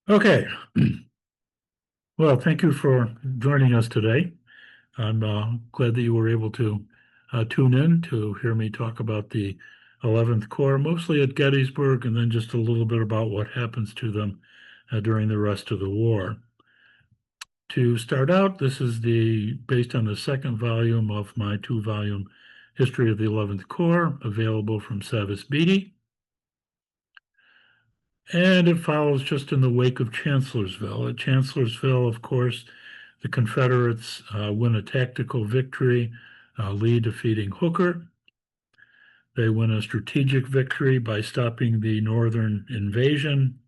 Okay. Well, thank you for joining us today. I'm glad that you were able to tune in to hear me talk about the 11th Corps, mostly at Gettysburg, and then just a little bit about what happens to them during the rest of the war. To start out, this is based on the second volume of my two-volume History of the 11th Corps, available from Savas Beatty. And it follows just in the wake of Chancellorsville. At Chancellorsville, of course, the Confederates win a tactical victory, Lee defeating Hooker. They win a strategic victory by stopping the Northern invasion.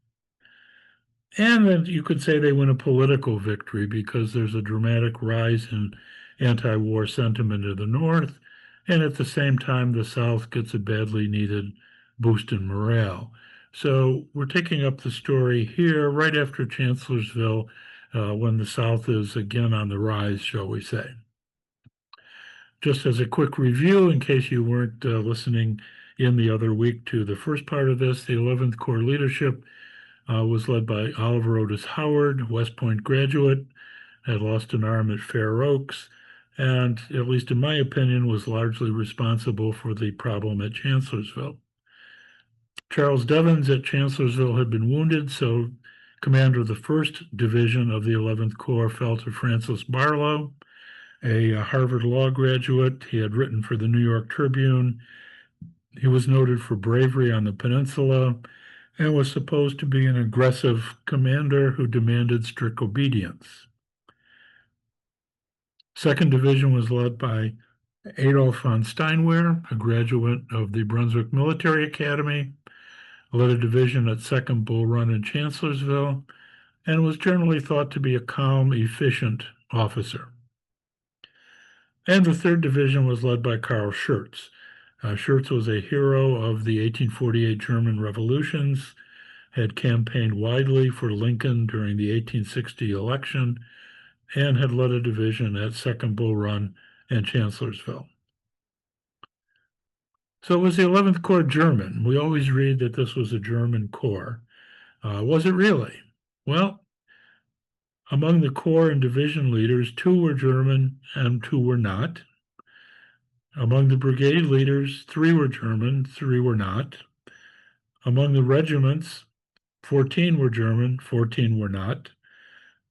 And then you could say they win a political victory because there's a dramatic rise in anti-war sentiment in the North. And at the same time, the South gets a badly needed boost in morale. So we're taking up the story here right after Chancellorsville, when the South is again on the rise, shall we say. Just as a quick review, in case you weren't listening in the other week to the first part of this, the 11th Corps leadership was led by Oliver Otis Howard, West Point graduate, had lost an arm at Fair Oaks, and, at least in my opinion, was largely responsible for the problem at Chancellorsville. Charles Devens at Chancellorsville had been wounded, so commander of the 1st Division of the 11th Corps fell to Francis Barlow, a Harvard Law graduate. He had written for the New York Tribune. He was noted for bravery on the peninsula and was supposed to be an aggressive commander who demanded strict obedience. 2nd Division was led by Adolf von Steinwehr, a graduate of the Brunswick Military Academy, led a division at 2nd Bull Run in Chancellorsville, and was generally thought to be a calm, efficient officer. And the 3rd Division was led by Karl Schurz. Schurz was a hero of the 1848 German revolutions, had campaigned widely for Lincoln during the 1860 election, and had led a division at 2nd Bull Run and Chancellorsville. So was the 11th Corps German? We always read that this was a German corps. Was it really? Well, among the corps and division leaders, 2 were German and 2 were not. Among the brigade leaders, 3 were German, 3 were not. Among the regiments, 14 were German, 14 were not.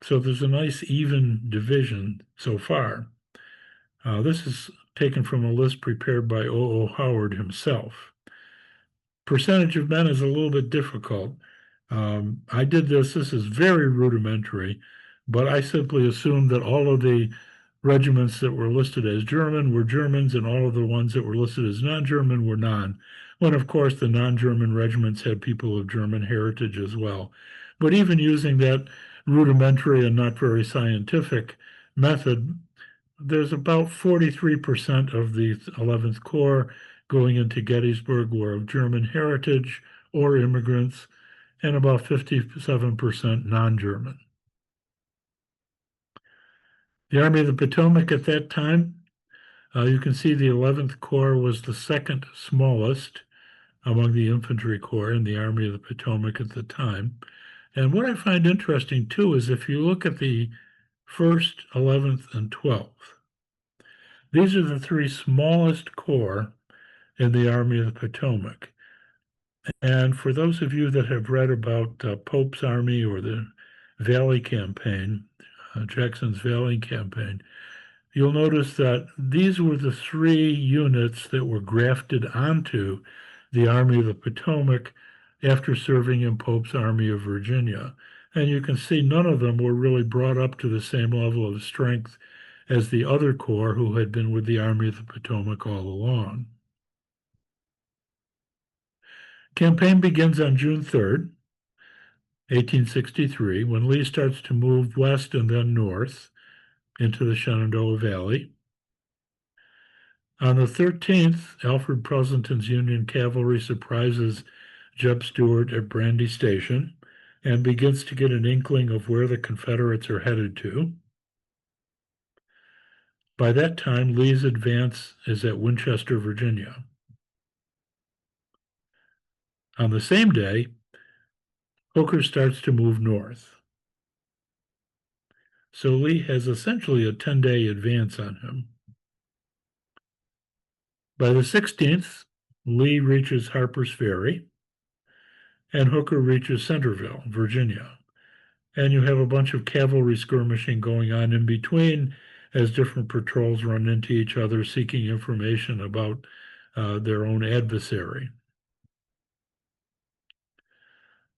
So there's a nice even division so far. This is taken from a list prepared by O.O. Howard himself. Percentage of men is a little bit difficult. I did this is very rudimentary, but I simply assumed that all of the regiments that were listed as German were Germans and all of the ones that were listed as non-German were non, when of course the non-German regiments had people of German heritage as well. But even using that rudimentary and not very scientific method, there's about 43% of the 11th Corps going into Gettysburg were of German heritage or immigrants, and about 57% non-German. The Army of the Potomac at that time, you can see the 11th Corps was the second smallest among the infantry corps in the Army of the Potomac at the time. And what I find interesting too is if you look at the 1st, 11th, and 12th, these are the 3 smallest corps in the Army of the Potomac. And for those of you that have read about Pope's Army or the Valley Campaign, Jackson's Valley Campaign, you'll notice that these were the 3 units that were grafted onto the Army of the Potomac after serving in Pope's Army of Virginia. And you can see none of them were really brought up to the same level of strength as the other corps who had been with the Army of the Potomac all along. Campaign begins on June 3rd, 1863, when Lee starts to move west and then north into the Shenandoah Valley. On the 13th, Alfred Pleasonton's Union cavalry surprises Jeb Stuart at Brandy Station and begins to get an inkling of where the Confederates are headed to. By that time, Lee's advance is at Winchester, Virginia. On the same day, Hooker starts to move north. So Lee has essentially a 10-day advance on him. By the 16th, Lee reaches Harper's Ferry, and Hooker reaches Centerville, Virginia. And you have a bunch of cavalry skirmishing going on in between as different patrols run into each other seeking information about their own adversary.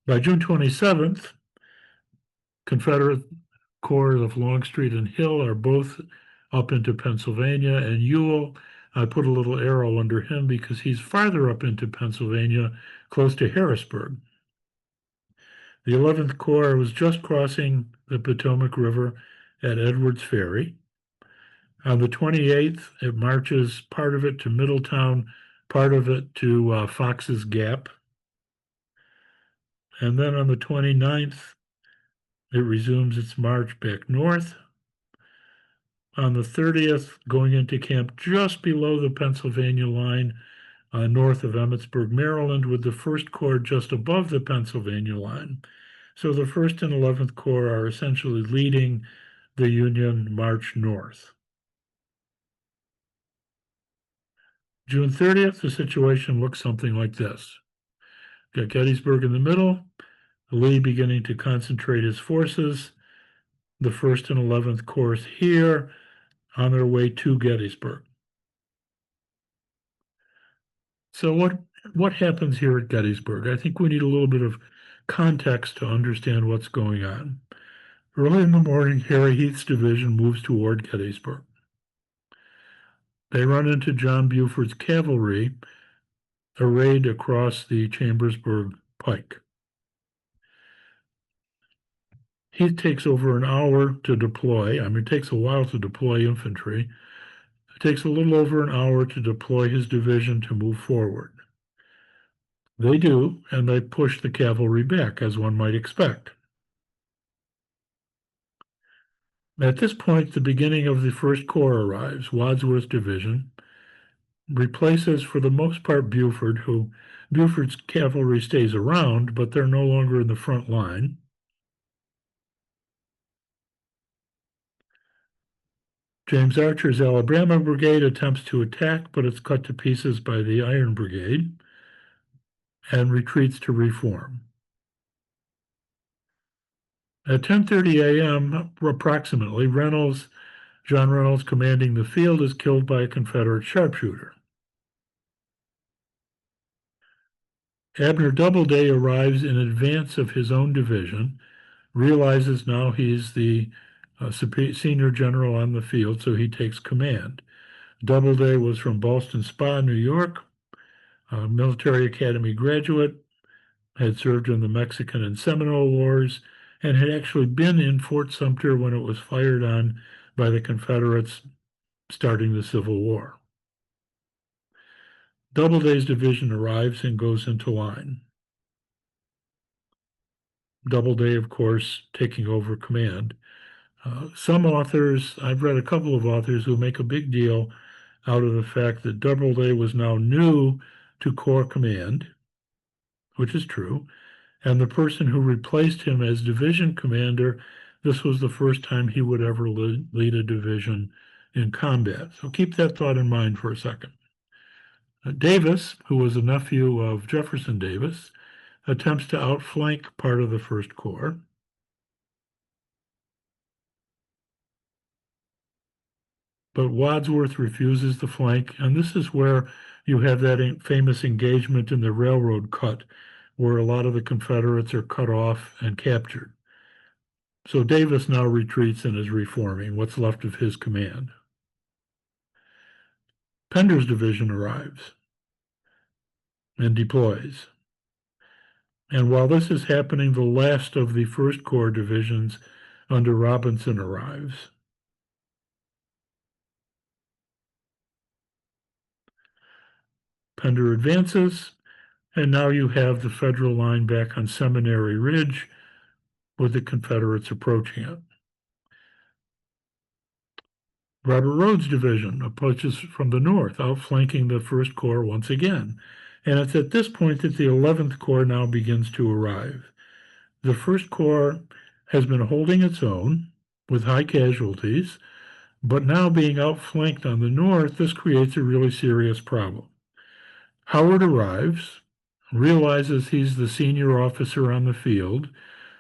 By June 27th, Confederate corps of Longstreet and Hill are both up into Pennsylvania, and Ewell, I put a little arrow under him because he's farther up into Pennsylvania, close to Harrisburg. The 11th Corps was just crossing the Potomac River at Edwards Ferry. On the 28th, it marches part of it to Middletown, part of it to Fox's Gap. And then on the 29th, it resumes its march back north. On the 30th, going into camp just below the Pennsylvania line, north of Emmitsburg, Maryland, with the 1st Corps just above the Pennsylvania line. So the 1st and 11th Corps are essentially leading the Union march north. June 30th, the situation looks something like this. Got Gettysburg in the middle, Lee beginning to concentrate his forces, the 1st and 11th Corps here on their way to Gettysburg. So what happens here at Gettysburg? I think we need a little bit of context to understand what's going on. Early in the morning, Harry Heath's division moves toward Gettysburg. They run into John Buford's cavalry arrayed across the Chambersburg Pike. Heath takes over an hour to deploy. It takes a while to deploy infantry. It takes a little over an hour to deploy his division to move forward. They do, and they push the cavalry back, as one might expect. At this point, the beginning of the 1st Corps arrives. Wadsworth's division replaces, for the most part, Buford's cavalry stays around, but they're no longer in the front line. James Archer's Alabama Brigade attempts to attack, but it's cut to pieces by the Iron Brigade and retreats to reform. At 10:30 a.m., approximately, John Reynolds, commanding the field, is killed by a Confederate sharpshooter. Abner Doubleday arrives in advance of his own division, realizes now he's the senior general on the field, so he takes command. Doubleday was from Ballston Spa, New York, a military academy graduate, had served in the Mexican and Seminole Wars, and had actually been in Fort Sumter when it was fired on by the Confederates starting the Civil War. Doubleday's division arrives and goes into line. Doubleday, of course, taking over command. Some authors, I've read a couple of authors who make a big deal out of the fact that Doubleday was now new to Corps command, which is true, and the person who replaced him as division commander, this was the first time he would ever lead a division in combat. So keep that thought in mind for a second. Davis, who was a nephew of Jefferson Davis, attempts to outflank part of the 1st Corps. But Wadsworth refuses the flank, and this is where you have that famous engagement in the railroad cut, where a lot of the Confederates are cut off and captured. So Davis now retreats and is reforming what's left of his command. Pender's division arrives and deploys. And while this is happening, the last of the 1st Corps divisions under Robinson arrives. Pender advances, and now you have the Federal line back on Seminary Ridge with the Confederates approaching it. Robert Rodes' division approaches from the north, outflanking the 1st Corps once again. And it's at this point that the 11th Corps now begins to arrive. The First Corps has been holding its own with high casualties, but now being outflanked on the north, this creates a really serious problem. Howard arrives, realizes he's the senior officer on the field,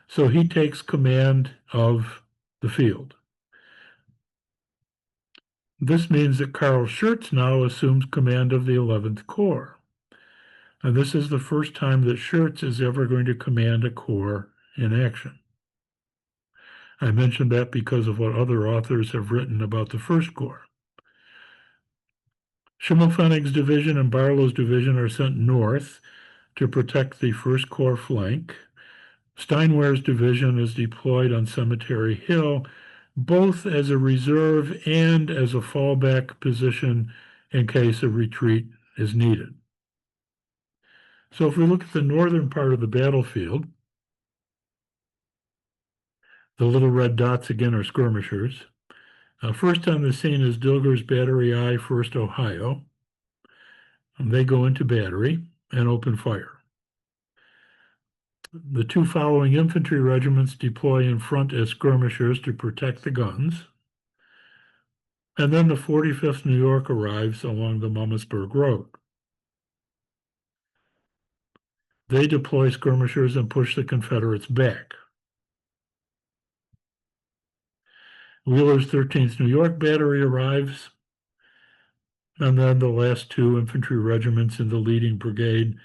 so he takes command of the field. This means that Carl Schurz now assumes command of the 11th Corps. And this is the first time that Schurz is ever going to command a corps in action. I mentioned that because of what other authors have written about the First Corps. Schimmelpfennig's division and Barlow's division are sent north to protect the First Corps flank. Steinwehr's division is deployed on Cemetery Hill, both as a reserve and as a fallback position in case a retreat is needed. So if we look at the northern part of the battlefield, the little red dots again are skirmishers. First on the scene is Dilger's Battery I, 1st Ohio. And they go into battery and open fire. The two following infantry regiments deploy in front as skirmishers to protect the guns. And then the 45th New York arrives along the Mummasburg Road. They deploy skirmishers and push the Confederates back. Wheeler's 13th New York Battery arrives, and then the last two infantry regiments in the leading brigade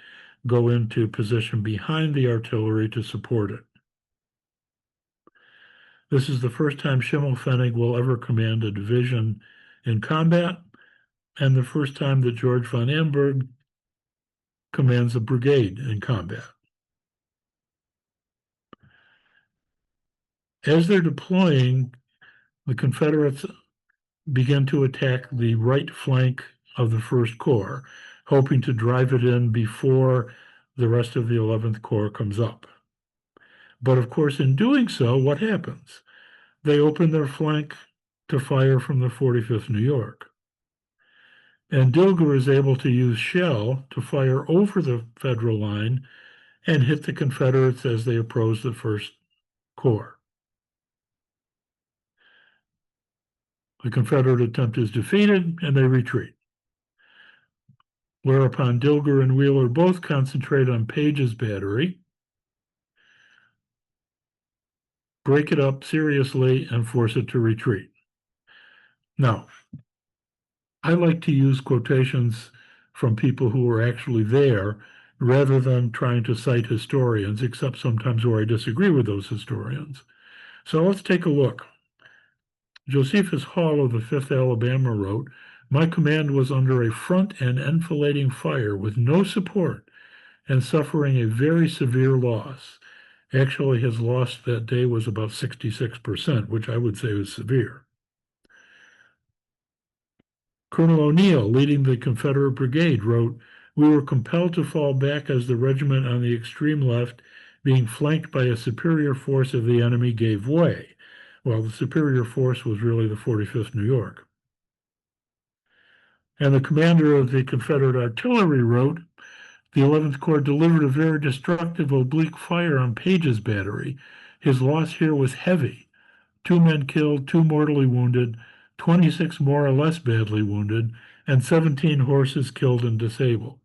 go into position behind the artillery to support it. This is the first time Schimmelpfennig will ever command a division in combat, and the first time that George von Amberg commands a brigade in combat. As they're deploying, the Confederates begin to attack the right flank of the First Corps, hoping to drive it in before the rest of the 11th Corps comes up. But of course, in doing so, what happens? They open their flank to fire from the 45th New York. And Dilger is able to use shell to fire over the Federal line and hit the Confederates as they approach the First Corps. The Confederate attempt is defeated and they retreat. Whereupon Dilger and Wheeler both concentrate on Page's battery, break it up seriously, and force it to retreat. Now, I like to use quotations from people who were actually there rather than trying to cite historians, except sometimes where I disagree with those historians. So let's take a look. Josephus Hall of the 5th Alabama wrote, "My command was under a front and enfilading fire with no support and suffering a very severe loss. Actually, his loss that day was about 66%, which I would say was severe." Colonel O'Neill, leading the Confederate brigade, wrote, "We were compelled to fall back as the regiment on the extreme left, being flanked by a superior force of the enemy, gave way." Well, the superior force was really the 45th New York. And the commander of the Confederate artillery wrote, "The 11th Corps delivered a very destructive oblique fire on Page's battery. His loss here was heavy. 2 men killed, 2 mortally wounded, 26 more or less badly wounded, and 17 horses killed and disabled."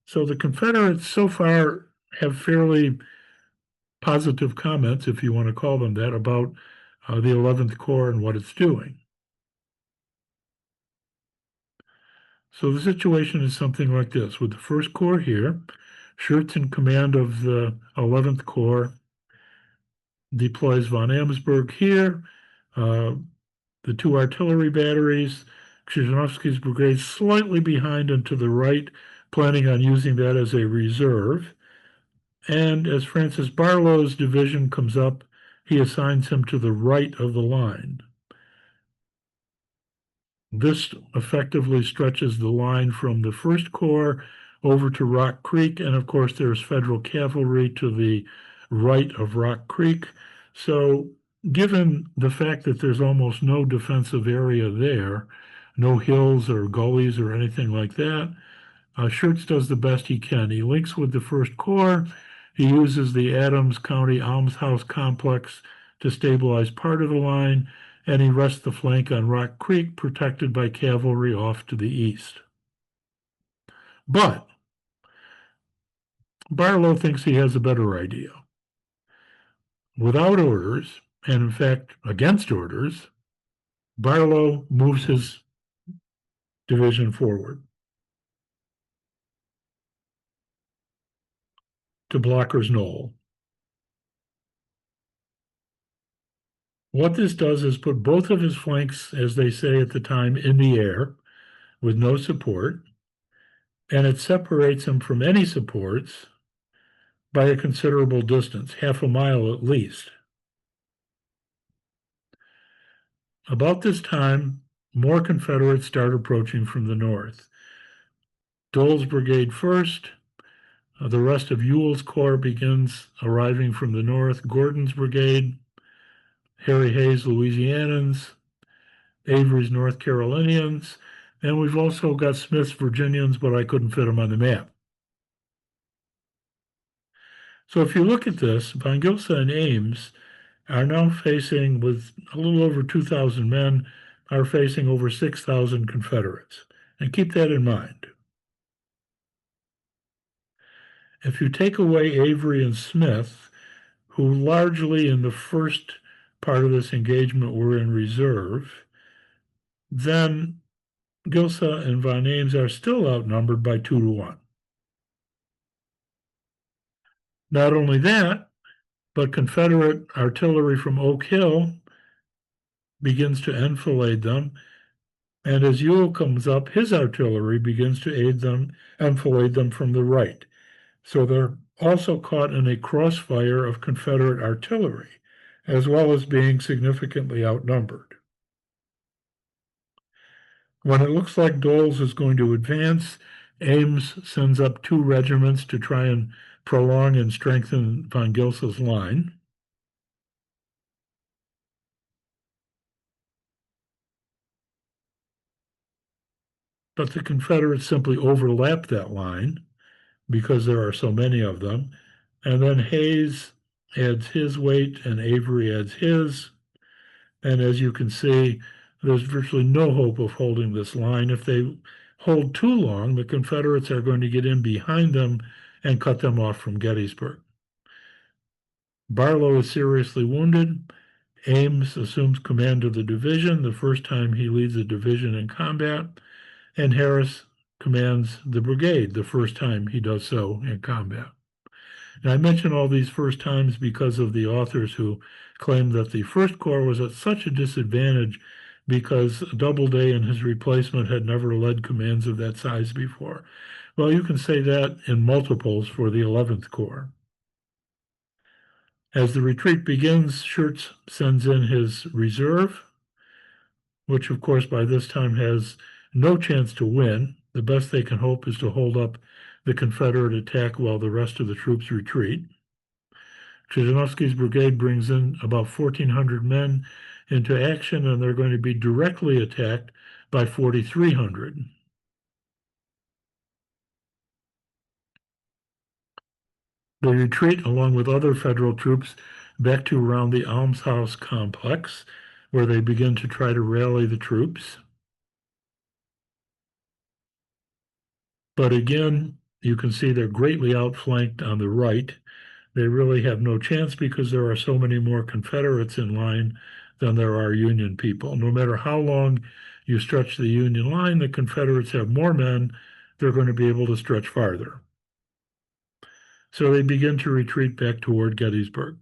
So the Confederates so far have fairly positive comments, if you want to call them that, about the 11th Corps and what it's doing. So the situation is something like this. With the First Corps here, Schurz in command of the 11th Corps deploys von Amsberg here. The 2 artillery batteries, Krzyżanowski's brigade slightly behind and to the right, planning on using that as a reserve. And as Francis Barlow's division comes up, he assigns him to the right of the line. This effectively stretches the line from the First Corps over to Rock Creek, and of course there's Federal cavalry to the right of Rock Creek. So given the fact that there's almost no defensive area there, no hills or gullies or anything like that, Schurz does the best he can. He links with the First Corps. He uses the Adams County Almshouse complex to stabilize part of the line, and he rests the flank on Rock Creek, protected by cavalry off to the east. But Barlow thinks he has a better idea. Without orders, and in fact against orders, Barlow moves his division forward to Blocker's Knoll. What this does is put both of his flanks, as they say at the time, in the air with no support, and it separates him from any supports by a considerable distance, half a mile at least. About this time, more Confederates start approaching from the north. Dole's brigade first, the rest of Ewell's corps begins arriving from the north, Gordon's brigade, Harry Hayes' Louisianans, Avery's North Carolinians, and we've also got Smith's Virginians, but I couldn't fit them on the map. So if you look at this, Von Gilsa and Ames are now facing, with a little over 2,000 men, are facing over 6,000 Confederates. And keep that in mind. If you take away Avery and Smith, who largely in the first part of this engagement were in reserve, then Gilsa and Von Ames are still outnumbered by 2-1. Not only that, but Confederate artillery from Oak Hill begins to enfilade them, and as Ewell comes up, his artillery begins to aid them, enfilade them from the right. So they're also caught in a crossfire of Confederate artillery, as well as being significantly outnumbered. When it looks like Dole's is going to advance, Ames sends up 2 regiments to try and prolong and strengthen Von Gilsa's line. But the Confederates simply overlap that line because there are so many of them. And then Hayes adds his weight and Avery adds his. And as you can see, there's virtually no hope of holding this line. If they hold too long, the Confederates are going to get in behind them and cut them off from Gettysburg. Barlow is seriously wounded. Ames assumes command of the division, the first time he leads a division in combat, and Harris commands the brigade, the first time he does so in combat. And I mention all these first times because of the authors who claim that the First Corps was at such a disadvantage because Doubleday and his replacement had never led commands of that size before. Well, you can say that in multiples for the 11th Corps. As the retreat begins, Schurz sends in his reserve, which of course by this time has no chance to win. The best they can hope is to hold up the Confederate attack while the rest of the troops retreat. Chizanowski's brigade brings in about 1,400 men into action, and they're going to be directly attacked by 4,300. They retreat along with other federal troops back to around the Almshouse complex, where they begin to try to rally the troops. But again, you can see they're greatly outflanked on the right. They really have no chance because there are so many more Confederates in line than there are Union people. No matter how long you stretch the Union line, the Confederates have more men. They're going to be able to stretch farther. So they begin to retreat back toward Gettysburg.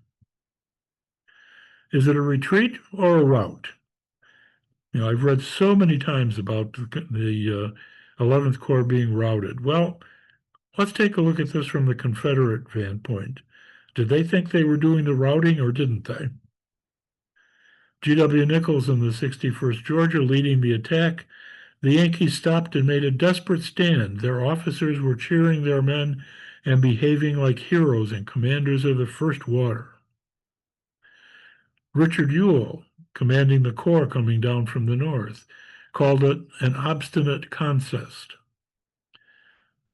Is it a retreat or a rout? You know, I've read so many times about the 11th Corps being routed. Well, let's take a look at this from the Confederate standpoint. Did they think they were doing the routing or didn't they? G.W. Nichols in the 61st Georgia leading the attack. The Yankees stopped and made a desperate stand. Their officers were cheering their men and behaving like heroes and commanders of the first water. Richard Ewell, commanding the corps coming down from the north, called it an obstinate contest.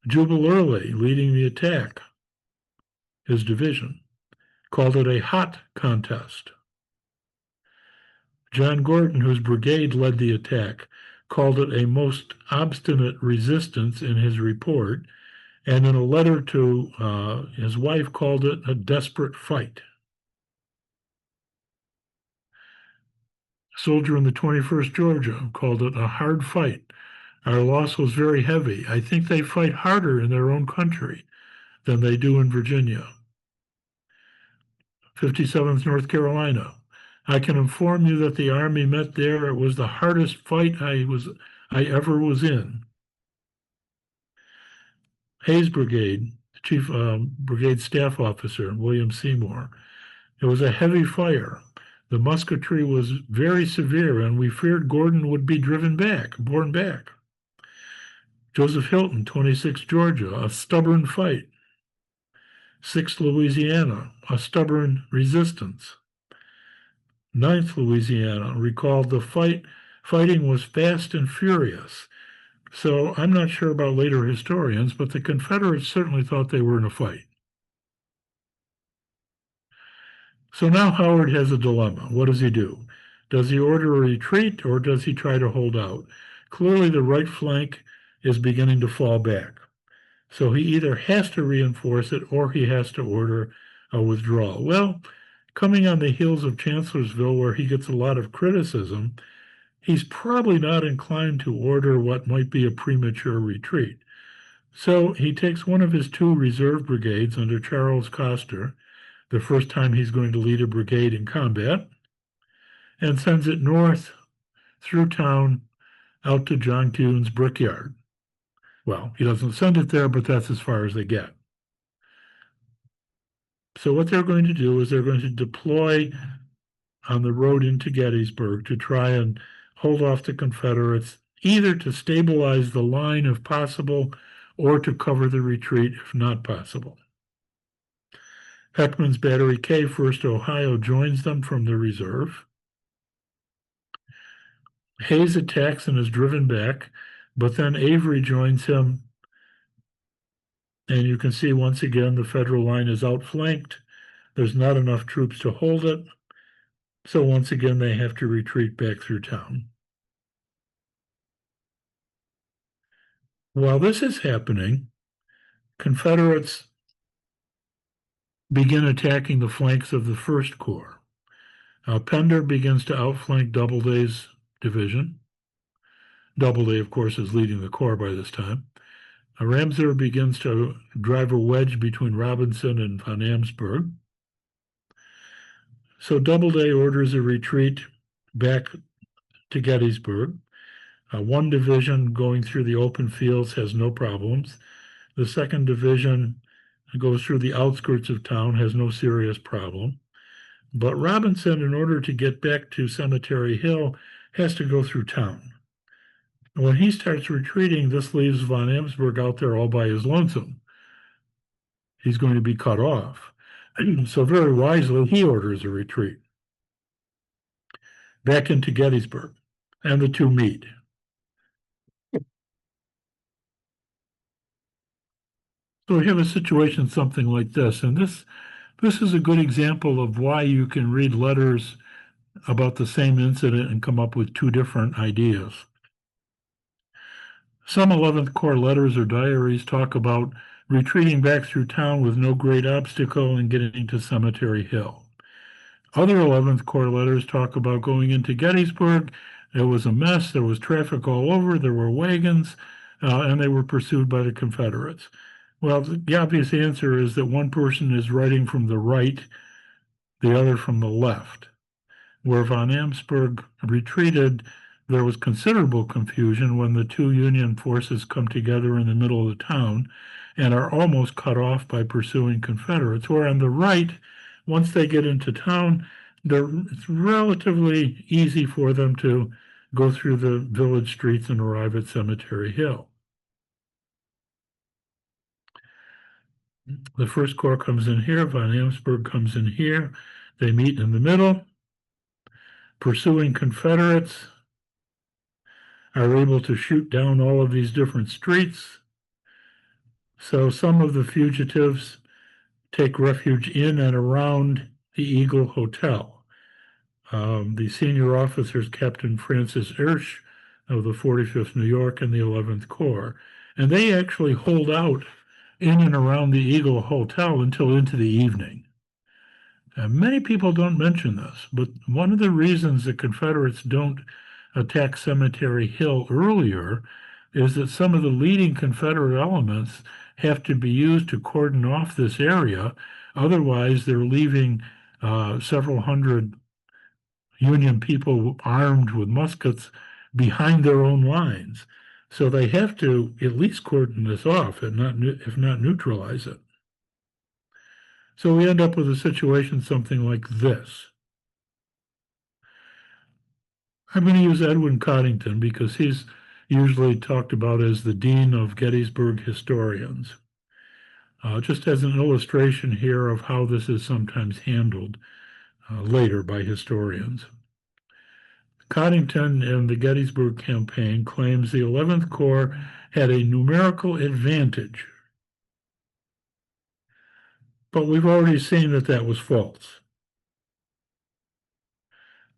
Jubal Early leading the attack his division, called it a hot contest. John Gordon, whose brigade led the attack, called it a most obstinate resistance in his report, and in a letter to his wife called it a desperate fight. A soldier in the 21st Georgia called it a hard fight. Our loss was very heavy. I think they fight harder in their own country than they do in Virginia. 57th North Carolina. I can inform you that the Army met there. It was the hardest fight I ever was in. Hayes Brigade, Chief Brigade Staff Officer William Seymour. It was a heavy fire. The musketry was very severe, and we feared Gordon would be borne back. Joseph Hilton, 26th Georgia, a stubborn fight. 6th Louisiana, a stubborn resistance. 9th Louisiana recalled the fighting was fast and furious. So I'm not sure about later historians, but the Confederates certainly thought they were in a fight. So now Howard has a dilemma. What does he do? Does he order a retreat or does he try to hold out? Clearly, the right flank is beginning to fall back. So he either has to reinforce it or he has to order a withdrawal. Well, coming on the heels of Chancellorsville, where he gets a lot of criticism, he's probably not inclined to order what might be a premature retreat. So he takes one of his two reserve brigades under Charles Custer, the first time he's going to lead a brigade in combat, and sends it north through town out to John Kuhn's brickyard. Well, he doesn't send it there, but that's as far as they get. So what they're going to do is they're going to deploy on the road into Gettysburg to try and hold off the Confederates, either to stabilize the line if possible or to cover the retreat if not possible. Heckman's Battery K, 1st Ohio, joins them from the reserve. Hayes attacks and is driven back, but then Avery joins him. And you can see once again the Federal line is outflanked. There's not enough troops to hold it. So once again, they have to retreat back through town. While this is happening, Confederates begin attacking the flanks of the First Corps. Pender begins to outflank Doubleday's division. Doubleday, of course, is leading the corps by this time. Ramseur begins to drive a wedge between Robinson and Von Amsberg. So Doubleday orders a retreat back to Gettysburg. One division going through the open fields has no problems. The second division goes through the outskirts of town, has no serious problem. But Robinson, in order to get back to Cemetery Hill, has to go through town. When he starts retreating, this leaves Von Amsberg out there all by his lonesome. He's going to be cut off. So very wisely, he orders a retreat back into Gettysburg, and the two meet. So we have a situation something like this, and this is a good example of why you can read letters about the same incident and come up with two different ideas. Some 11th Corps letters or diaries talk about retreating back through town with no great obstacle and getting to Cemetery Hill. Other 11th Corps letters talk about going into Gettysburg. It was a mess. There was traffic all over. There were wagons, and they were pursued by the Confederates. Well, the obvious answer is that one person is writing from the right, the other from the left. Where Von Amsberg retreated, there was considerable confusion when the two Union forces come together in the middle of the town and are almost cut off by pursuing Confederates. Where on the right, once they get into town, it's relatively easy for them to go through the village streets and arrive at Cemetery Hill. The First Corps comes in here, Von Amsberg comes in here. They meet in the middle. Pursuing Confederates are able to shoot down all of these different streets. So some of the fugitives take refuge in and around the Eagle Hotel. The senior officers, Captain Francis Ersch of the 45th New York and the 11th Corps, and they actually hold out in and around the Eagle Hotel until into the evening. And many people don't mention this, but one of the reasons the Confederates don't attack Cemetery Hill earlier is that some of the leading Confederate elements have to be used to cordon off this area. Otherwise, they're leaving several hundred Union people armed with muskets behind their own lines. So they have to at least cordon this off and if not neutralize it. So we end up with a situation something like this. I'm going to use Edwin Coddington because he's usually talked about as the dean of Gettysburg historians. Just as an illustration here of how this is sometimes handled later by historians. Coddington in the Gettysburg Campaign claims the 11th Corps had a numerical advantage. But we've already seen that that was false.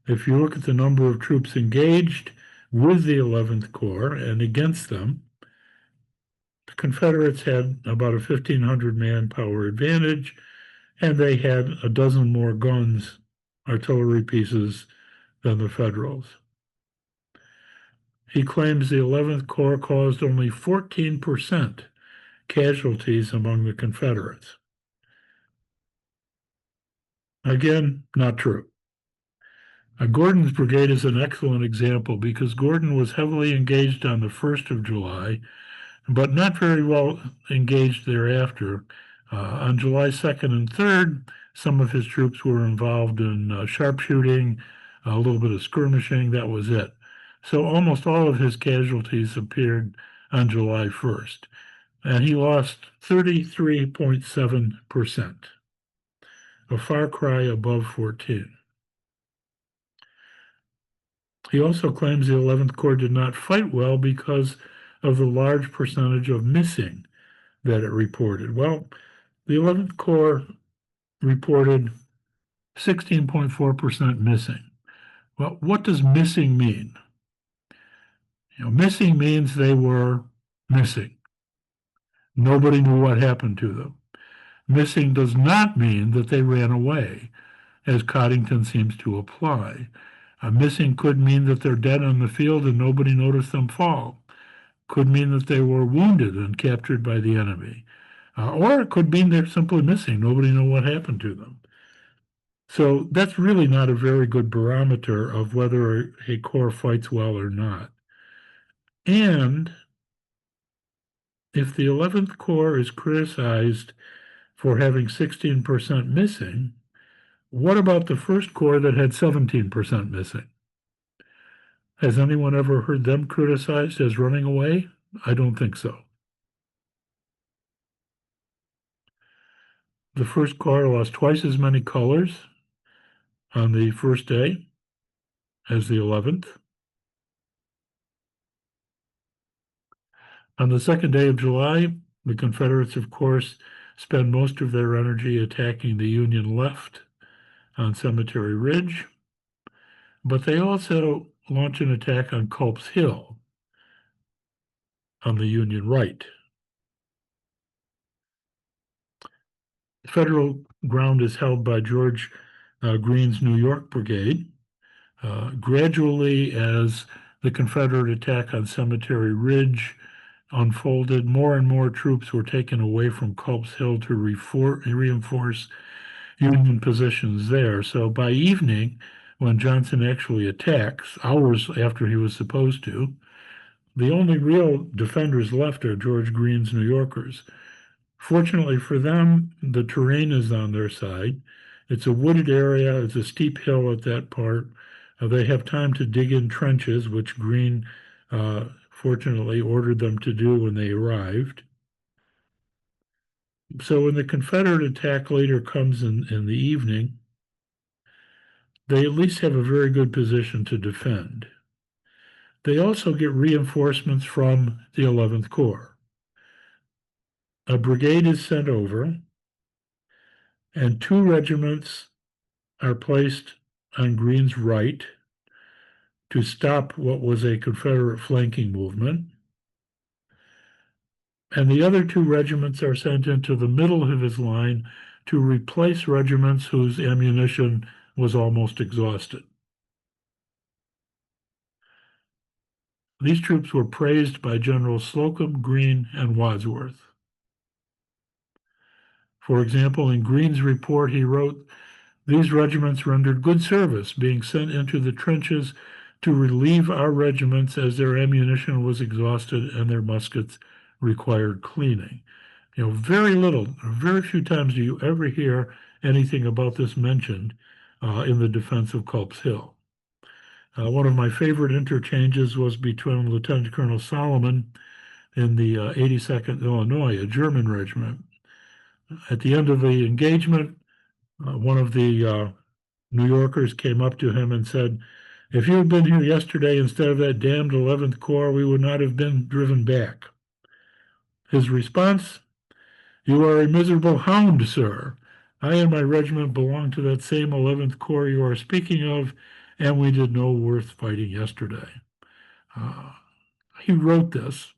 If you look at the number of troops engaged with the 11th Corps and against them, the Confederates had about a 1,500 manpower advantage, and they had a dozen more guns, artillery pieces, than the Federals. He claims the 11th Corps caused only 14% casualties among the Confederates. Again, not true. Gordon's brigade is an excellent example because Gordon was heavily engaged on the 1st of July, but not very well engaged thereafter. On July 2nd and 3rd, some of his troops were involved in sharpshooting, a little bit of skirmishing, that was it. So almost all of his casualties appeared on July 1st, and he lost 33.7%, a far cry above 14. He also claims the 11th Corps did not fight well because of the large percentage of missing that it reported. Well, the 11th Corps reported 16.4% missing. Well, what does missing mean? Missing means they were missing. Nobody knew what happened to them. Missing does not mean that they ran away, as Coddington seems to apply. Missing could mean that they're dead on the field and nobody noticed them fall. Could mean that they were wounded and captured by the enemy. Or it could mean they're simply missing. Nobody knew what happened to them. So that's really not a very good barometer of whether a corps fights well or not. And if the 11th Corps is criticized for having 16% missing, what about the 1st Corps that had 17% missing? Has anyone ever heard them criticized as running away? I don't think so. The 1st Corps lost twice as many colors on the first day as the 11th. On the second day of July, the Confederates, of course, spend most of their energy attacking the Union left on Cemetery Ridge, but they also launch an attack on Culp's Hill on the Union right. Federal ground is held by George Greene's New York Brigade. Gradually, as the Confederate attack on Cemetery Ridge unfolded, more and more troops were taken away from Culp's Hill to reinforce Union positions there. So by evening, when Johnson actually attacks, hours after he was supposed to, the only real defenders left are George Greene's New Yorkers. Fortunately for them, the terrain is on their side. It's a wooded area. It's a steep hill at that part. They have time to dig in trenches, which Greene fortunately ordered them to do when they arrived. So when the Confederate attack later comes in the evening, they at least have a very good position to defend. They also get reinforcements from the 11th Corps. A brigade is sent over, and two regiments are placed on Greene's right to stop what was a Confederate flanking movement. And the other two regiments are sent into the middle of his line to replace regiments whose ammunition was almost exhausted. These troops were praised by Generals Slocum, Greene, and Wadsworth. For example, in Greene's report, he wrote, "These regiments rendered good service, being sent into the trenches to relieve our regiments as their ammunition was exhausted and their muskets required cleaning." Very few times do you ever hear anything about this mentioned in the defense of Culp's Hill. One of my favorite interchanges was between Lieutenant Colonel Solomon in the 82nd Illinois, a German regiment. At the end of the engagement, one of the New Yorkers came up to him and said, "If you had been here yesterday instead of that damned 11th Corps, we would not have been driven back." His response, "You are a miserable hound, sir. I and my regiment belong to that same 11th Corps you are speaking of, and we did no worth fighting yesterday." Uh, he wrote this.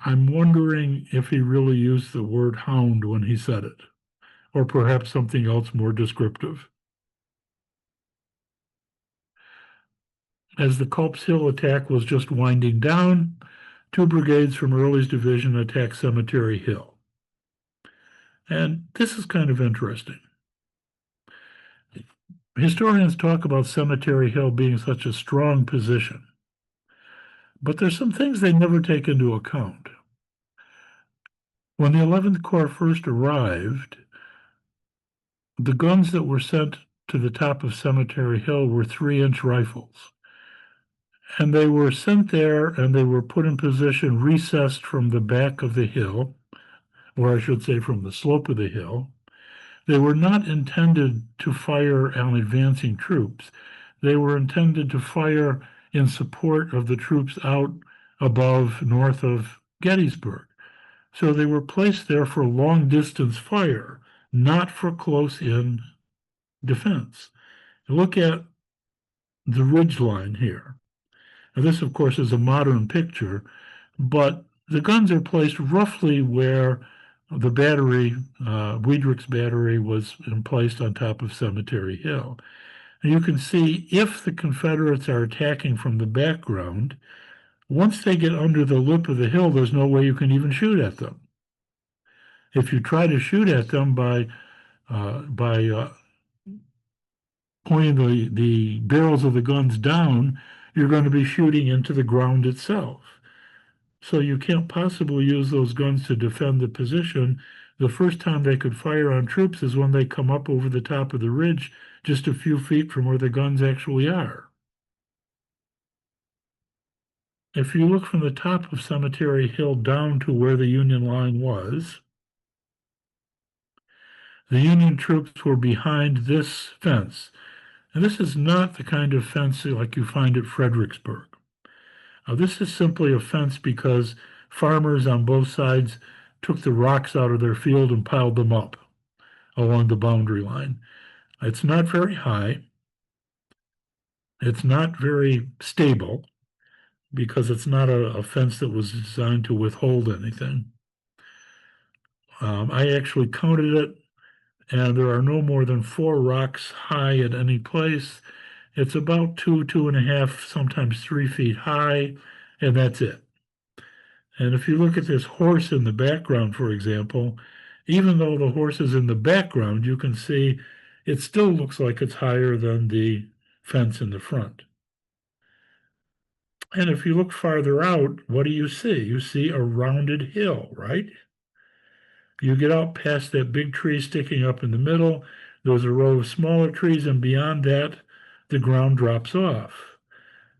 I'm wondering if he really used the word hound when he said it, or perhaps something else more descriptive. As the Culp's Hill attack was just winding down, two brigades from Early's division attacked Cemetery Hill. And this is kind of interesting. Historians talk about Cemetery Hill being such a strong position, but there's some things they never take into account. When the 11th Corps first arrived, the guns that were sent to the top of Cemetery Hill were 3-inch rifles. And they were sent there and they were put in position recessed from the back of the hill, or I should say from the slope of the hill. They were not intended to fire on advancing troops. They were intended to fire in support of the troops out above north of Gettysburg. So they were placed there for long distance fire, not for close in defense. Look at the ridge line here. Now, this, of course, is a modern picture, but the guns are placed roughly where the battery, Weidrich's battery, was placed on top of Cemetery Hill. And you can see if the Confederates are attacking from the background, once they get under the lip of the hill, there's no way you can even shoot at them. If you try to shoot at them by pointing the barrels of the guns down, you're going to be shooting into the ground itself. So you can't possibly use those guns to defend the position. The first time they could fire on troops is when they come up over the top of the ridge, just a few feet from where the guns actually are. If you look from the top of Cemetery Hill down to where the Union line was, the Union troops were behind this fence. And this is not the kind of fence like you find at Fredericksburg. This is simply a fence because farmers on both sides took the rocks out of their field and piled them up along the boundary line. It's not very high. It's not very stable because it's not a fence that was designed to withhold anything. I actually counted it, and there are no more than 4 rocks high at any place. It's about 2.5, sometimes 3 feet high, and that's it. And if you look at this horse in the background, for example, even though the horse is in the background, you can see it still looks like it's higher than the fence in the front. And if you look farther out, what do you see? You see a rounded hill, right? You get out past that big tree sticking up in the middle, there's a row of smaller trees, and beyond that, the ground drops off.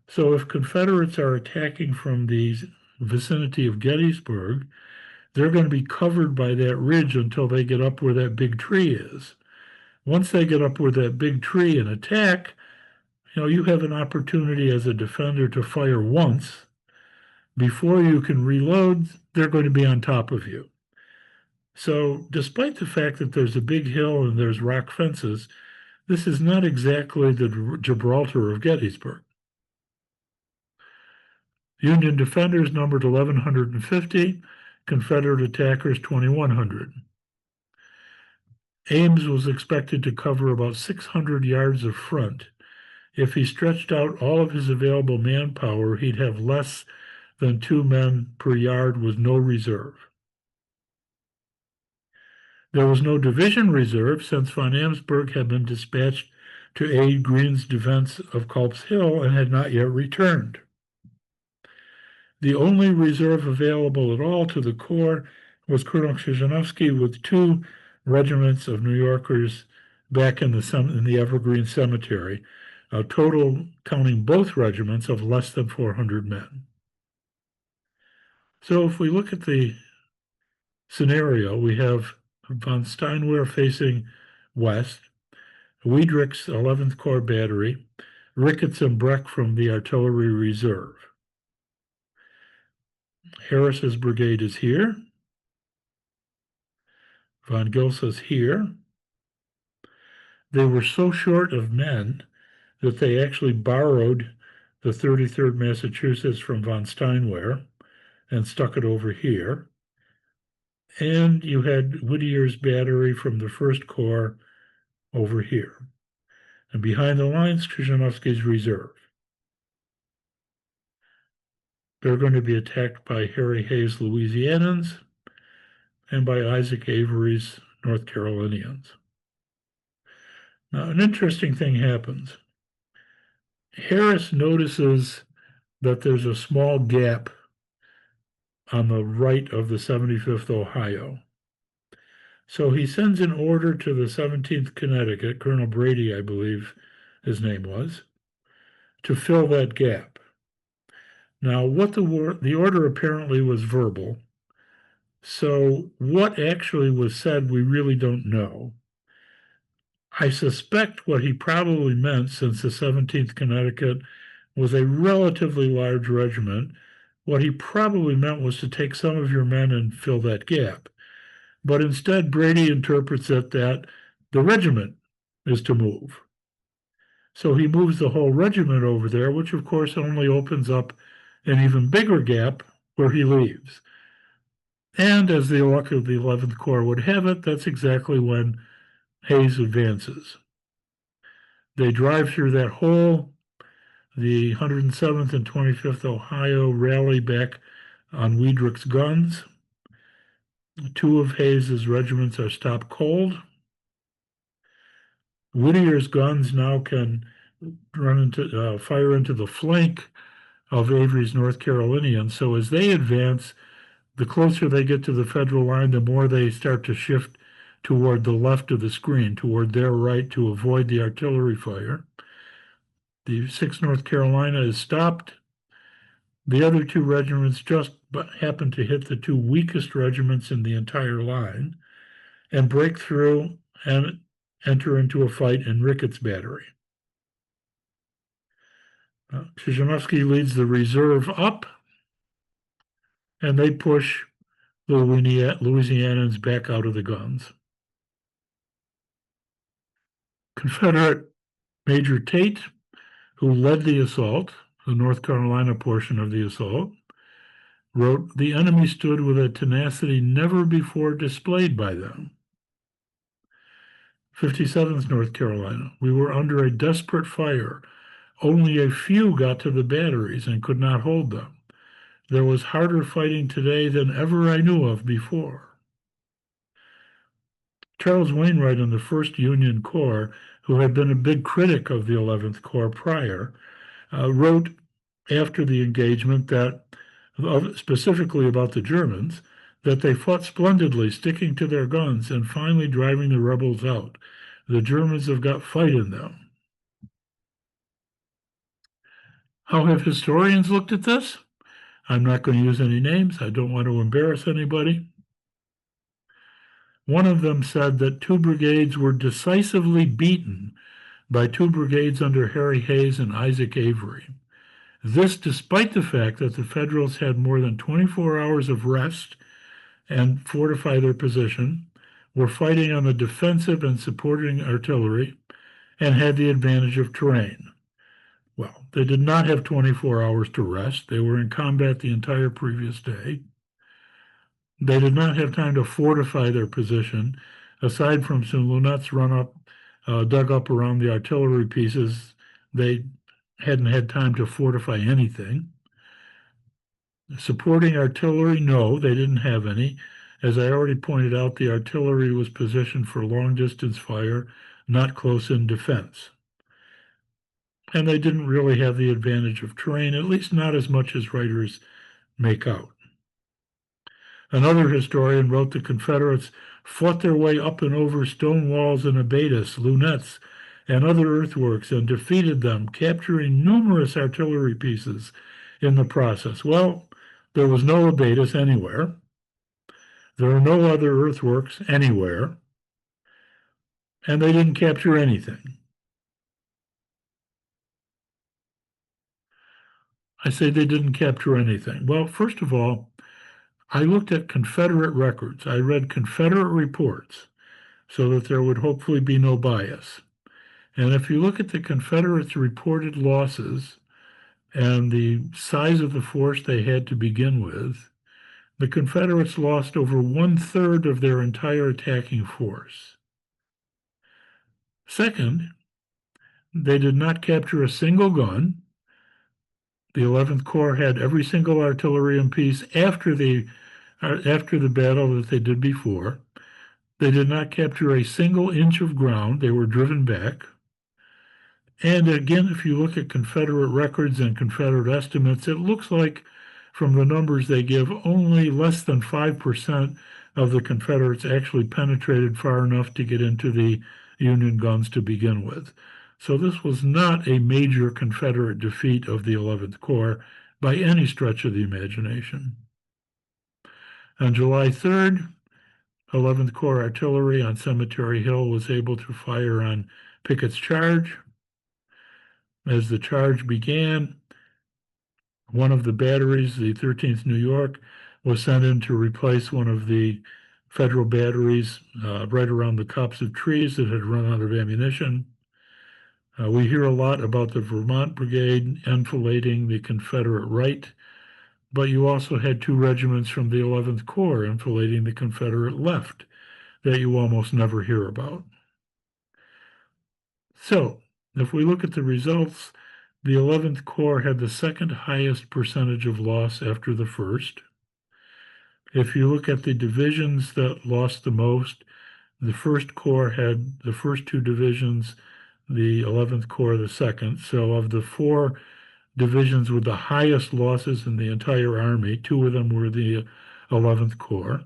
So if Confederates are attacking from the vicinity of Gettysburg, they're going to be covered by that ridge until they get up where that big tree is. Once they get up where that big tree and attack, you have an opportunity as a defender to fire once. Before you can reload, they're going to be on top of you. So, despite the fact that there's a big hill and there's rock fences, this is not exactly the Gibraltar of Gettysburg. Union defenders numbered 1,150, Confederate attackers 2,100. Ames was expected to cover about 600 yards of front. If he stretched out all of his available manpower, he'd have less than 2 men per yard with no reserve. There was no division reserve since von Amsberg had been dispatched to aid Greene's defense of Culp's Hill and had not yet returned. The only reserve available at all to the Corps was Colonel Krzyżanowski with 2 regiments of New Yorkers back in the Evergreen Cemetery, a total, counting both regiments, of less than 400 men. So if we look at the scenario, we have von Steinwehr facing west, Wiedrich's 11th Corps Battery, Ricketts and Breck from the Artillery Reserve. Harris's brigade is here. Von Gilsa's here. They were so short of men that they actually borrowed the 33rd Massachusetts from von Steinwehr and stuck it over here. And you had Whittier's battery from the 1st Corps over here. And behind the lines, Krzyżanowski's reserve. They're going to be attacked by Harry Hayes' Louisianans and by Isaac Avery's North Carolinians. Now, an interesting thing happens. Harris notices that there's a small gap on the right of the 75th Ohio. So he sends an order to the 17th Connecticut, Colonel Brady, I believe his name was, to fill that gap. Now, what the order apparently was verbal. So what actually was said, we really don't know. I suspect what he probably meant, since the 17th Connecticut was a relatively large regiment, what he probably meant was to take some of your men and fill that gap. But instead, Brady interprets it that the regiment is to move. So he moves the whole regiment over there, which of course only opens up an even bigger gap where he leaves. And as the luck of the 11th Corps would have it, that's exactly when Hayes advances. They drive through that hole. The 107th and 25th Ohio rally back on Wiedrich's guns. 2 of Hayes's regiments are stopped cold. Whittier's guns now can fire into the flank of Avery's North Carolinians. So as they advance, the closer they get to the federal line, the more they start to shift toward the left of the screen, toward their right, to avoid the artillery fire. The 6th North Carolina is stopped. The other 2 regiments just happen to hit the 2 weakest regiments in the entire line and break through and enter into a fight in Ricketts' battery. Krzyżanowski leads the reserve up, and they push the Louisianans back out of the guns. Confederate Major Tate, who led the assault, the North Carolina portion of the assault, wrote, "The enemy stood with a tenacity never before displayed by them." 57th North Carolina, "We were under a desperate fire. Only a few got to the batteries and could not hold them. There was harder fighting today than ever I knew of before." Charles Wainwright in the 1st Union Corps, who had been a big critic of the 11th Corps prior, wrote after the engagement that, specifically about the Germans, that they fought splendidly, sticking to their guns and finally driving the rebels out. The Germans have got fight in them. How have historians looked at this? I'm not going to use any names. I don't want to embarrass anybody. One of them said that 2 brigades were decisively beaten by 2 brigades under Harry Hayes and Isaac Avery. This despite the fact that the Federals had more than 24 hours of rest and fortify their position, were fighting on the defensive and supporting artillery, and had the advantage of terrain. Well, they did not have 24 hours to rest. They were in combat the entire previous day. They did not have time to fortify their position, aside from some lunettes dug up around the artillery pieces. They hadn't had time to fortify anything. Supporting artillery, no, they didn't have any. As I already pointed out, the artillery was positioned for long distance fire, not close in defense. And they didn't really have the advantage of terrain, at least not as much as writers make out. Another historian wrote the Confederates fought their way up and over stone walls and abatis, lunettes, and other earthworks and defeated them, capturing numerous artillery pieces in the process. Well, there was no abatis anywhere. There were no other earthworks anywhere, and they didn't capture anything. I say they didn't capture anything. Well, first of all, I looked at Confederate records. I read Confederate reports so that there would hopefully be no bias. And if you look at the Confederates' reported losses and the size of the force they had to begin with, the Confederates lost over 1/3 of their entire attacking force. Second, they did not capture a single gun. The 11th Corps had every single artillery piece after the battle that they did before. They did not capture a single inch of ground. They were driven back. And again, if you look at Confederate records and Confederate estimates, it looks like from the numbers they give, only less than 5% of the Confederates actually penetrated far enough to get into the Union guns to begin with. So this was not a major Confederate defeat of the 11th Corps by any stretch of the imagination. On July 3rd, 11th Corps artillery on Cemetery Hill was able to fire on Pickett's charge. As the charge began, one of the batteries, the 13th New York, was sent in to replace one of the federal batteries right around the copse of trees that had run out of ammunition. We hear a lot about the Vermont Brigade enfilading the Confederate right, but you also had two regiments from the 11th Corps enfilading the Confederate left that you almost never hear about. So, if we look at the results, the 11th Corps had the second highest percentage of loss after the first. If you look at the divisions that lost the most, the 1st Corps had the first two divisions, the 11th Corps the second. So of the four divisions with the highest losses in the entire Army, two of them were the 11th Corps.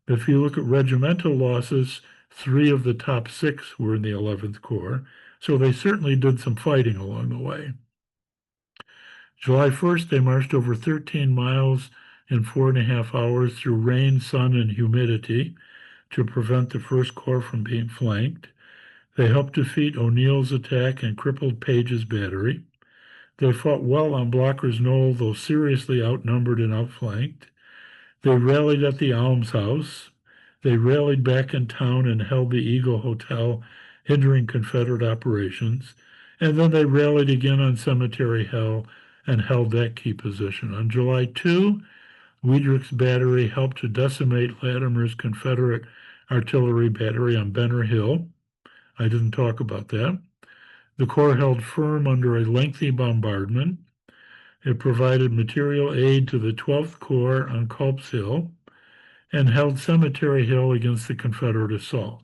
If you look at regimental losses, three of the top six were in the 11th Corps. So they certainly did some fighting along the way. July 1st, they marched over 13 miles in 4.5 hours through rain, sun, and humidity to prevent the 1st Corps from being flanked. They helped defeat O'Neill's attack and crippled Page's battery. They fought well on Blocker's Knoll, though seriously outnumbered and outflanked. They rallied at the Almshouse. They rallied back in town and held the Eagle Hotel, hindering Confederate operations. And then they rallied again on Cemetery Hill and held that key position. On July 2, Weidrich's battery helped to decimate Latimer's Confederate artillery battery on Benner Hill. I didn't talk about that. The Corps held firm under a lengthy bombardment. It provided material aid to the 12th Corps on Culp's Hill and held Cemetery Hill against the Confederate assault.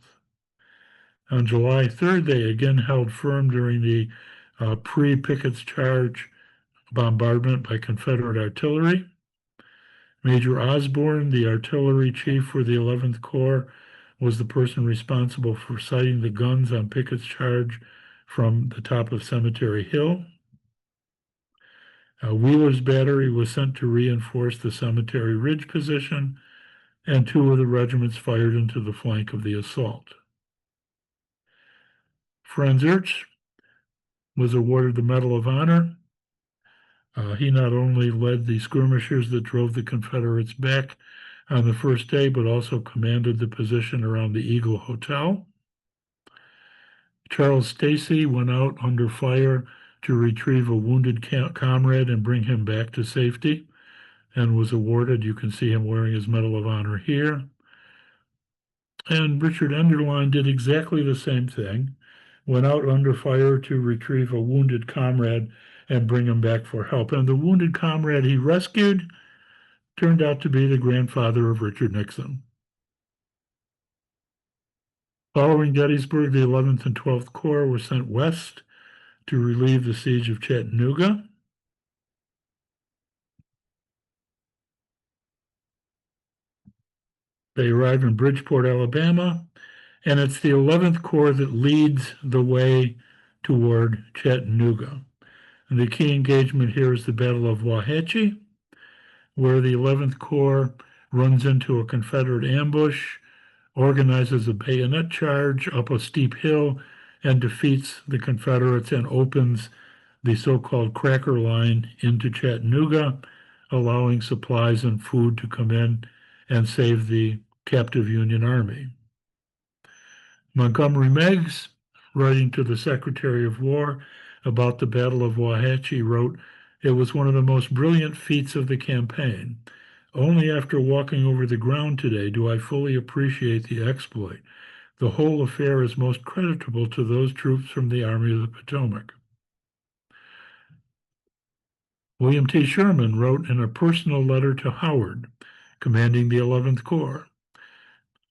On July 3rd, they again held firm during the pre-Pickett's charge bombardment by Confederate artillery. Major Osborne, the artillery chief for the 11th Corps, was the person responsible for sighting the guns on Pickett's charge from the top of Cemetery Hill. Wheeler's battery was sent to reinforce the Cemetery Ridge position, and two of the regiments fired into the flank of the assault. Franz Urch was awarded the Medal of Honor. He not only led the skirmishers that drove the Confederates back on the first day, but also commanded the position around the Eagle Hotel. Charles Stacy went out under fire to retrieve a wounded comrade and bring him back to safety and was awarded. You can see him wearing his Medal of Honor here. And Richard Enderlein did exactly the same thing, went out under fire to retrieve a wounded comrade and bring him back for help. And the wounded comrade he rescued turned out to be the grandfather of Richard Nixon. Following Gettysburg, the 11th and 12th Corps were sent west to relieve the siege of Chattanooga. They arrived in Bridgeport, Alabama, and it's the 11th Corps that leads the way toward Chattanooga. And the key engagement here is the Battle of Wauhatchie, where the 11th Corps runs into a Confederate ambush, organizes a bayonet charge up a steep hill, and defeats the Confederates and opens the so-called Cracker Line into Chattanooga, allowing supplies and food to come in and save the captive Union Army. Montgomery Meigs, writing to the Secretary of War about the Battle of Wauhatchie, wrote, "It was one of the most brilliant feats of the campaign. Only after walking over the ground today do I fully appreciate the exploit. The whole affair is most creditable to those troops from the Army of the Potomac." William T. Sherman wrote in a personal letter to Howard, commanding the 11th Corps,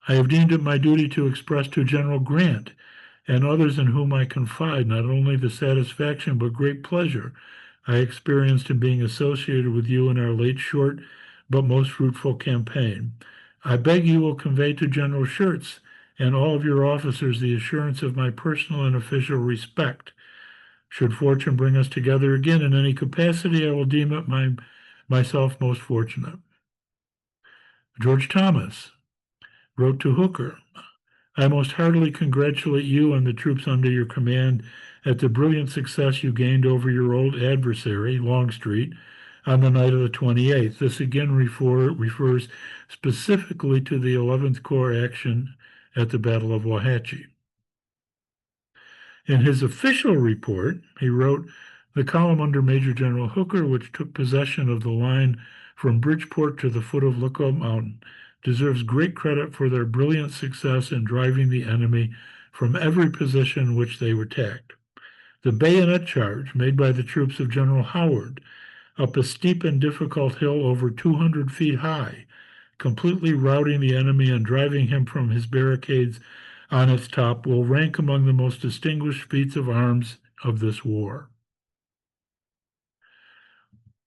"I have deemed it my duty to express to General Grant and others in whom I confide not only the satisfaction but great pleasure I experienced in being associated with you in our late short but most fruitful campaign. I beg you will convey to General Schurz and all of your officers the assurance of my personal and official respect. Should fortune bring us together again in any capacity, I will deem it myself most fortunate." George Thomas wrote to Hooker, "I most heartily congratulate you and the troops under your command at the brilliant success you gained over your old adversary, Longstreet, on the night of the 28th. This again refers specifically to the 11th Corps action at the Battle of Wauhatchie." In his official report, he wrote, "The column under Major General Hooker, which took possession of the line from Bridgeport to the foot of Lookout Mountain, deserves great credit for their brilliant success in driving the enemy from every position which they attacked. The bayonet charge made by the troops of General Howard up a steep and difficult hill over 200 feet high, completely routing the enemy and driving him from his barricades on its top, will rank among the most distinguished feats of arms of this war."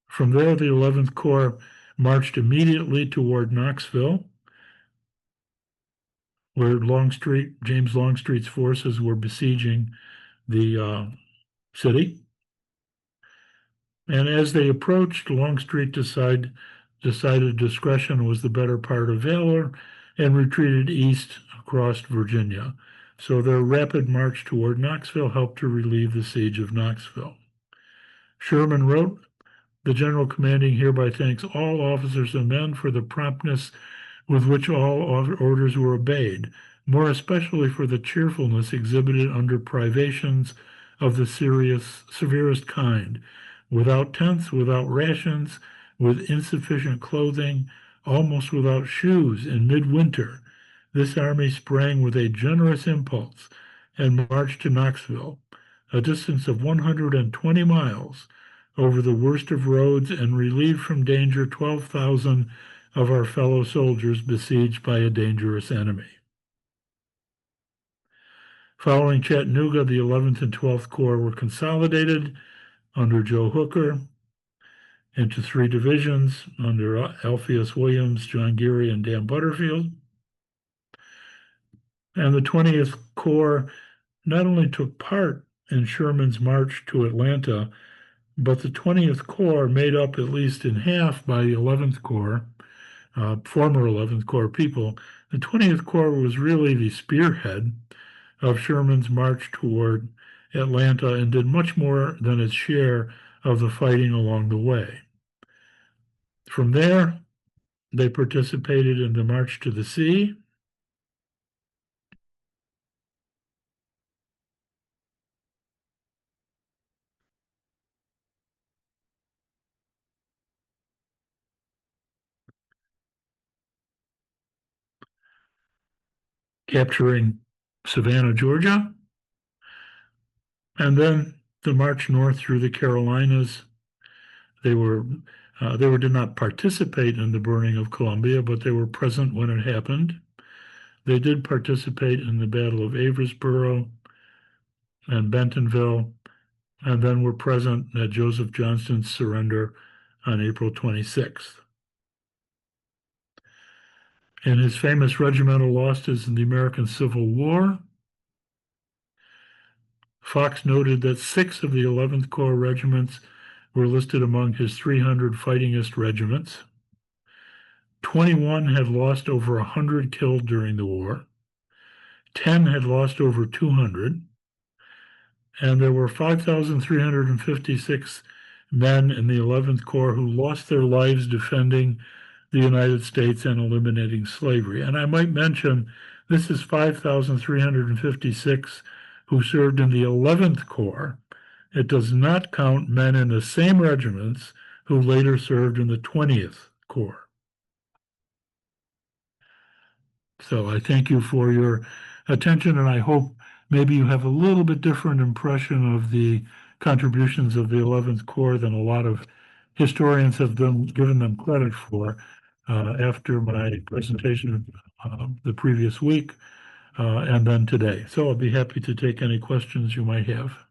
From there, the 11th Corps marched immediately toward Knoxville, where James Longstreet's forces were besieging the city. And as they approached, Longstreet decided discretion was the better part of valor and retreated east across Virginia. So their rapid march toward Knoxville helped to relieve the siege of Knoxville. Sherman wrote, "The general commanding hereby thanks all officers and men for the promptness with which all orders were obeyed, more especially for the cheerfulness exhibited under privations of the severest kind, without tents, without rations, with insufficient clothing, almost without shoes in midwinter. This army sprang with a generous impulse and marched to Knoxville, a distance of 120 miles, over the worst of roads, and relieved from danger 12,000 of our fellow soldiers besieged by a dangerous enemy." Following Chattanooga, the 11th and 12th Corps were consolidated under Joe Hooker into three divisions under Alpheus Williams, John Geary, and Dan Butterfield. And the 20th Corps not only took part in Sherman's march to Atlanta, but the 20th Corps, made up at least in half by the 11th Corps, former 11th Corps people, the 20th Corps was really the spearhead of Sherman's march toward Atlanta and did much more than its share of the fighting along the way. From there, They participated in the March to the Sea. Capturing Savannah, Georgia, and then the march north through the Carolinas. They were did not participate in the burning of Columbia, but they were present when it happened. They did participate in the Battle of Aversboro and Bentonville, and then were present at Joseph Johnston's surrender on April 26th. In his famous regimental losses in the American Civil War, Fox noted that 6 of the 11th Corps regiments were listed among his 300 fightingest regiments. 21 had lost over 100 killed during the war. 10 had lost over 200. And there were 5,356 men in the 11th Corps who lost their lives defending the United States and eliminating slavery. And I might mention this is 5,356 who served in the 11th Corps. It does not count men in the same regiments who later served in the 20th Corps. So I thank you for your attention, and I hope maybe you have a little bit different impression of the contributions of the 11th Corps than a lot of historians have given them credit for after my presentation the previous week and then today. So I'll be happy to take any questions you might have.